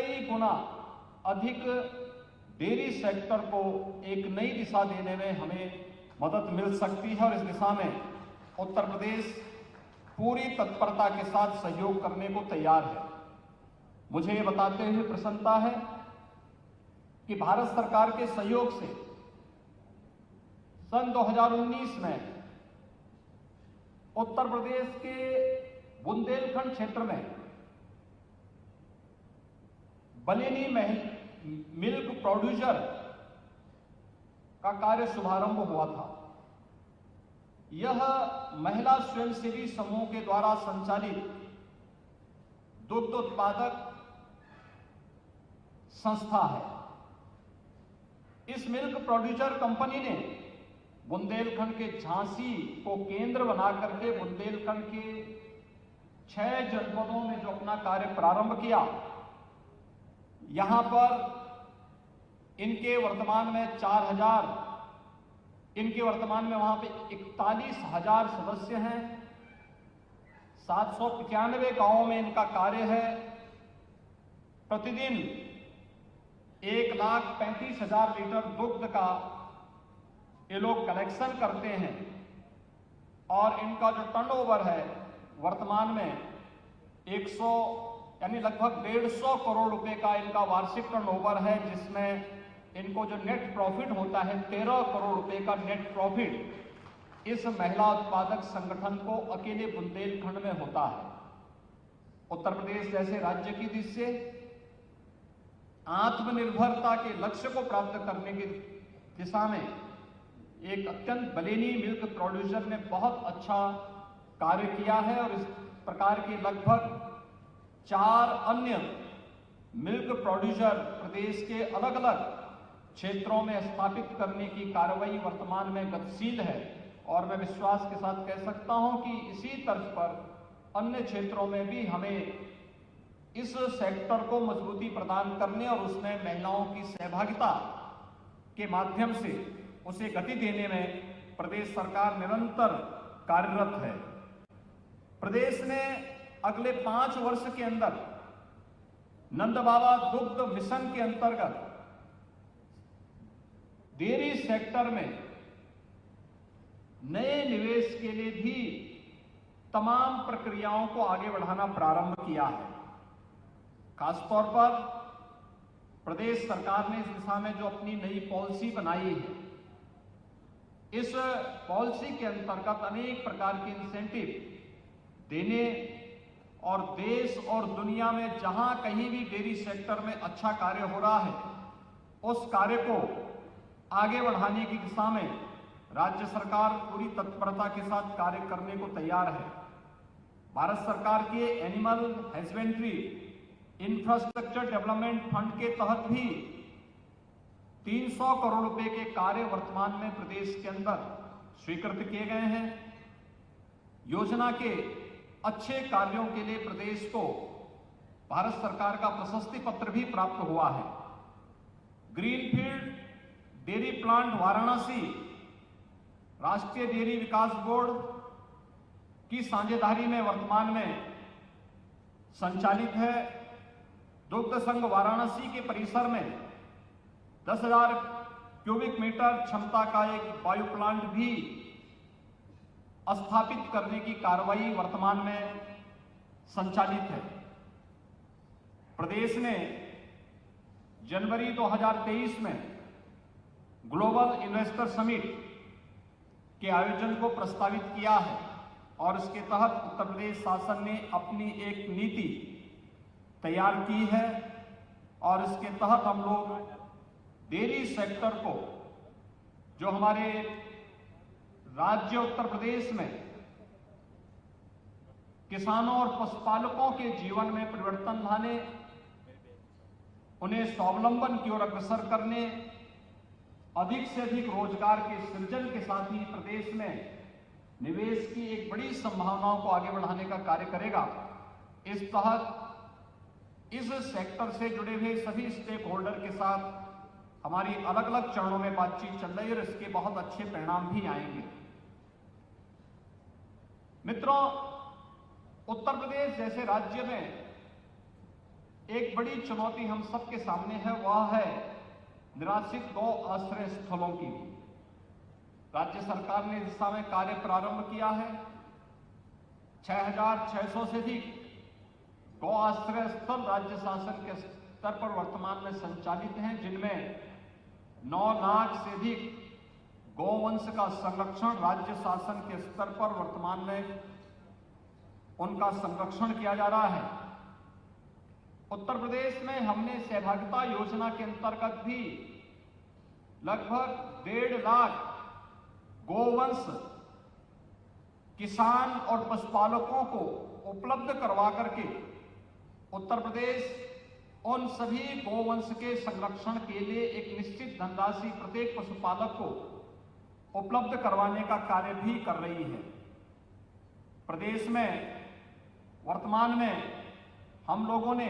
कई गुना अधिक dairy sector को एक नई दिशा देने में हमें मदद मिल सकती है और इस दिशा में उत्तर प्रदेश पूरी तत्परता के साथ सहयोग करने को तैयार है। मुझे ये बताते हुए प्रसन्नता है कि भारत सरकार के सहयोग से सन 2019 में उत्तर प्रदेश के बुंदेलखंड क्षेत्र में बलेनी मिल्क प्रोड्यूसर का कार्य शुभारंभ हुआ था। यह महिला स्वयंसेवी समूह के द्वारा संचालित दुग्ध उत्पादक संस्था है। इस मिल्क प्रोड्यूसर कंपनी ने बुंदेलखंड के झांसी को केंद्र बना करके बुंदेलखंड के 6 जनपदों में जो अपना कार्य प्रारंभ किया, यहां पर इनके वर्तमान में 4,000, इनके वर्तमान में वहां पे 41,000 सदस्य हैं। 795 गांवों में इनका कार्य है। प्रतिदिन 1,35,000 लीटर दुग्ध का ये लोग कलेक्शन करते हैं और इनका जो टर्नओवर है वर्तमान में 100 यानी लगभग 150 करोड़ रुपए का इनका वार्षिक टर्नओवर है, जिसमें इनको जो नेट प्रॉफिट होता है 13 करोड़ रुपए का नेट प्रॉफिट इस महिला उत्पादक संगठन को अकेले बुंदेलखंड में होता है। उत्तर प्रदेश जैसे राज्य की दिशा से आत्मनिर्भरता के लक्ष्य को प्राप्त करने की दिशा में एक अत्यंत बलेनी मिल्क प्रोड्यूसर ने बहुत अच्छा कार्य किया है और इस प्रकार के लगभग 4 अन्य मिल्क प्रोड्यूसर प्रदेश के अलग अलग क्षेत्रों में स्थापित करने की कार्रवाई वर्तमान में गतिशील है और मैं विश्वास के साथ कह सकता हूं कि इसी तर्ज पर अन्य क्षेत्रों में भी हमें इस सेक्टर को मजबूती प्रदान करने और उसमें महिलाओं की सहभागिता के माध्यम से उसे गति देने में प्रदेश सरकार निरंतर कार्यरत है। प्रदेश ने अगले 5 वर्ष के अंदर नंद बाबा दुग्ध मिशन के अंतर्गत डेयरी सेक्टर में नए निवेश के लिए भी तमाम प्रक्रियाओं को आगे बढ़ाना प्रारंभ किया है। खासतौर पर प्रदेश सरकार ने इस दिशा में जो अपनी नई पॉलिसी बनाई है, इस पॉलिसी के अंतर्गत अनेक प्रकार के इंसेंटिव देने और देश और दुनिया में जहां कहीं भी डेयरी सेक्टर में अच्छा कार्य हो रहा है, उस कार्य को आगे बढ़ाने की दिशा में राज्य सरकार पूरी तत्परता के साथ कार्य करने को तैयार है। भारत सरकार के animal husbandry infrastructure development fund के तहत भी 300 करोड़ रुपए के कार्य वर्तमान में प्रदेश के अंदर स्वीकृत किए गए हैं। योजना के अच्छे कार्यों के लिए प्रदेश को भारत सरकार का प्रशस्ति पत्र भी प्राप्त हुआ है। ग्रीनफील्ड डेयरी प्लांट वाराणसी राष्ट्रीय डेयरी विकास बोर्ड की साझेदारी में वर्तमान में संचालित है। दुग्ध संघ वाराणसी के परिसर में 10,000 क्यूबिक मीटर क्षमता का एक बायो प्लांट भी स्थापित करने की कार्रवाई वर्तमान में संचालित है। प्रदेश ने जनवरी 2023 में ग्लोबल इन्वेस्टर समिट के आयोजन को प्रस्तावित किया है और इसके तहत उत्तर प्रदेश शासन ने अपनी एक नीति तैयार की है और इसके तहत हम लोग डेयरी सेक्टर को, जो हमारे राज्य उत्तर प्रदेश में किसानों और पशुपालकों के जीवन में परिवर्तन लाने, उन्हें स्वावलंबन की ओर अग्रसर करने, अधिक से अधिक रोजगार के सृजन के साथ ही प्रदेश में निवेश की एक बड़ी संभावनाओं को आगे बढ़ाने का कार्य करेगा। इस तहत इस सेक्टर से जुड़े हुए सभी स्टेक होल्डर के साथ हमारी अलग अलग चरणों में बातचीत चल रही है और इसके बहुत अच्छे परिणाम भी आएंगे। मित्रों, उत्तर प्रदेश जैसे राज्य में एक बड़ी चुनौती हम सबके सामने है, वह है निराश्रित गौ आश्रय स्थलों की। राज्य सरकार ने इस दिशा में कार्य प्रारंभ किया है। 6,600 से अधिक गौ आश्रय स्थल राज्य शासन के स्तर पर वर्तमान में संचालित हैं, जिनमें 9 लाख से अधिक गौवंश का संरक्षण राज्य शासन के स्तर पर वर्तमान में उनका संरक्षण किया जा रहा है। उत्तर प्रदेश में हमने सहभागिता योजना के अंतर्गत भी लगभग 1.5 लाख गोवंश किसान और पशुपालकों को उपलब्ध करवा करके उत्तर प्रदेश उन सभी गोवंश के संरक्षण के लिए एक निश्चित धनराशि प्रत्येक पशुपालक को उपलब्ध करवाने का कार्य भी कर रही है। प्रदेश में वर्तमान में हम लोगों ने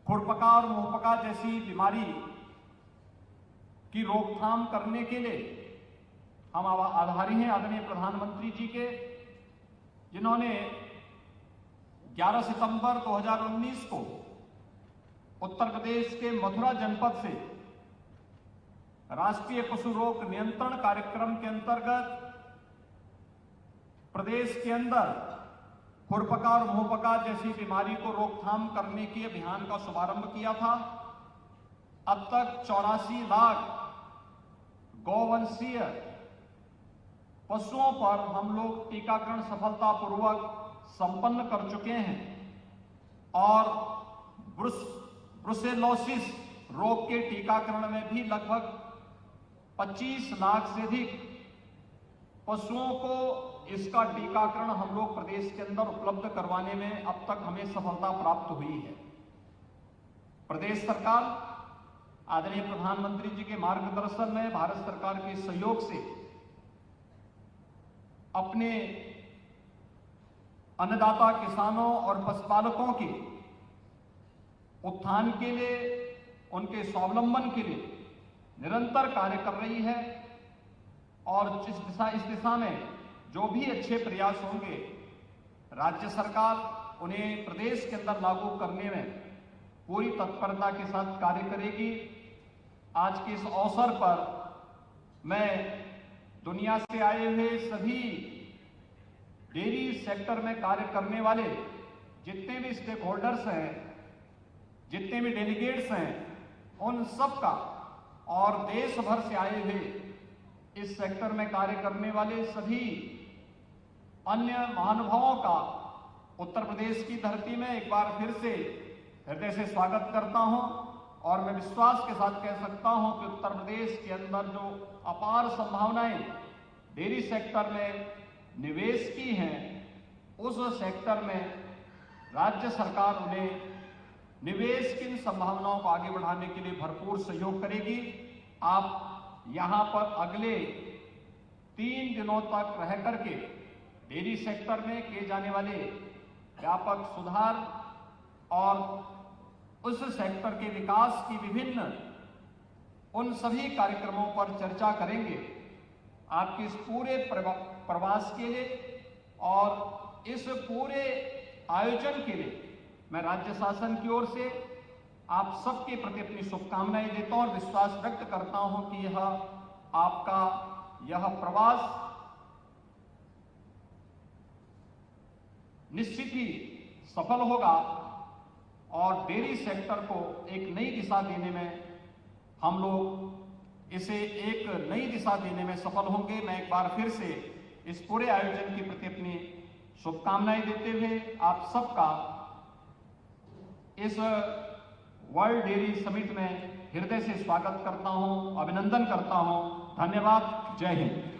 खुरपका और मुंहपका जैसी बीमारी की रोकथाम करने के लिए हम आभारी हैं आदरणीय प्रधानमंत्री जी के, जिन्होंने 11 सितंबर 2019 को उत्तर प्रदेश के मथुरा जनपद से राष्ट्रीय पशु रोग नियंत्रण कार्यक्रम के अंतर्गत प्रदेश के अंदर खुरपका और मुंहपका जैसी बीमारी को रोकथाम करने के अभियान का शुभारंभ किया था। अब तक 84 लाख गौवंशीय पशुओं पर हम लोग टीकाकरण सफलतापूर्वक संपन्न कर चुके हैं और ब्रुसेलोसिस रोग के टीकाकरण में भी लगभग 25 लाख से अधिक पशुओं को इसका टीकाकरण हम लोग प्रदेश के अंदर उपलब्ध करवाने में अब तक हमें सफलता प्राप्त हुई है। प्रदेश सरकार आदरणीय प्रधानमंत्री जी के मार्गदर्शन में भारत सरकार के सहयोग से अपने अन्नदाता किसानों और पशुपालकों के उत्थान के लिए, उनके स्वावलंबन के लिए निरंतर कार्य कर रही है और इस दिशा में जो भी अच्छे प्रयास होंगे राज्य सरकार उन्हें प्रदेश के अंदर लागू करने में पूरी तत्परता के साथ कार्य करेगी। आज के इस अवसर पर मैं दुनिया से आए हुए सभी डेयरी सेक्टर में कार्य करने वाले जितने भी स्टेक होल्डर्स हैं, जितने भी डेलीगेट्स हैं, उन सब का और देश भर से आए हुए इस सेक्टर में कार्य करने वाले सभी अन्य महानुभावों का उत्तर प्रदेश की धरती में एक बार फिर से हृदय से स्वागत करता हूं और मैं विश्वास के साथ कह सकता हूं कि उत्तर प्रदेश के अंदर जो अपार संभावनाएं डेयरी सेक्टर में निवेश की हैं, उस सेक्टर में राज्य सरकार उन्हें निवेश की इन संभावनाओं को आगे बढ़ाने के लिए भरपूर सहयोग करेगी। आप यहां पर अगले 3 दिनों तक रह करके डेयरी सेक्टर में किए जाने वाले व्यापक सुधार और उस सेक्टर के विकास की विभिन्न उन सभी कार्यक्रमों पर चर्चा करेंगे। आपके इस पूरे प्रवास के लिए और इस पूरे आयोजन के लिए मैं राज्य शासन की ओर से आप सबके प्रति अपनी शुभकामनाएं देता हूं और विश्वास व्यक्त करता हूं कि यह आपका यह प्रवास निश्चित ही सफल होगा और डेयरी सेक्टर को एक नई दिशा देने में हम लोग इसे एक नई दिशा देने में सफल होंगे। मैं एक बार फिर से इस पूरे आयोजन के प्रति अपनी शुभकामनाएं देते हुए आप सबका इस वर्ल्ड डेयरी समिट में हृदय से स्वागत करता हूं, अभिनंदन करता हूं। धन्यवाद। जय हिंद।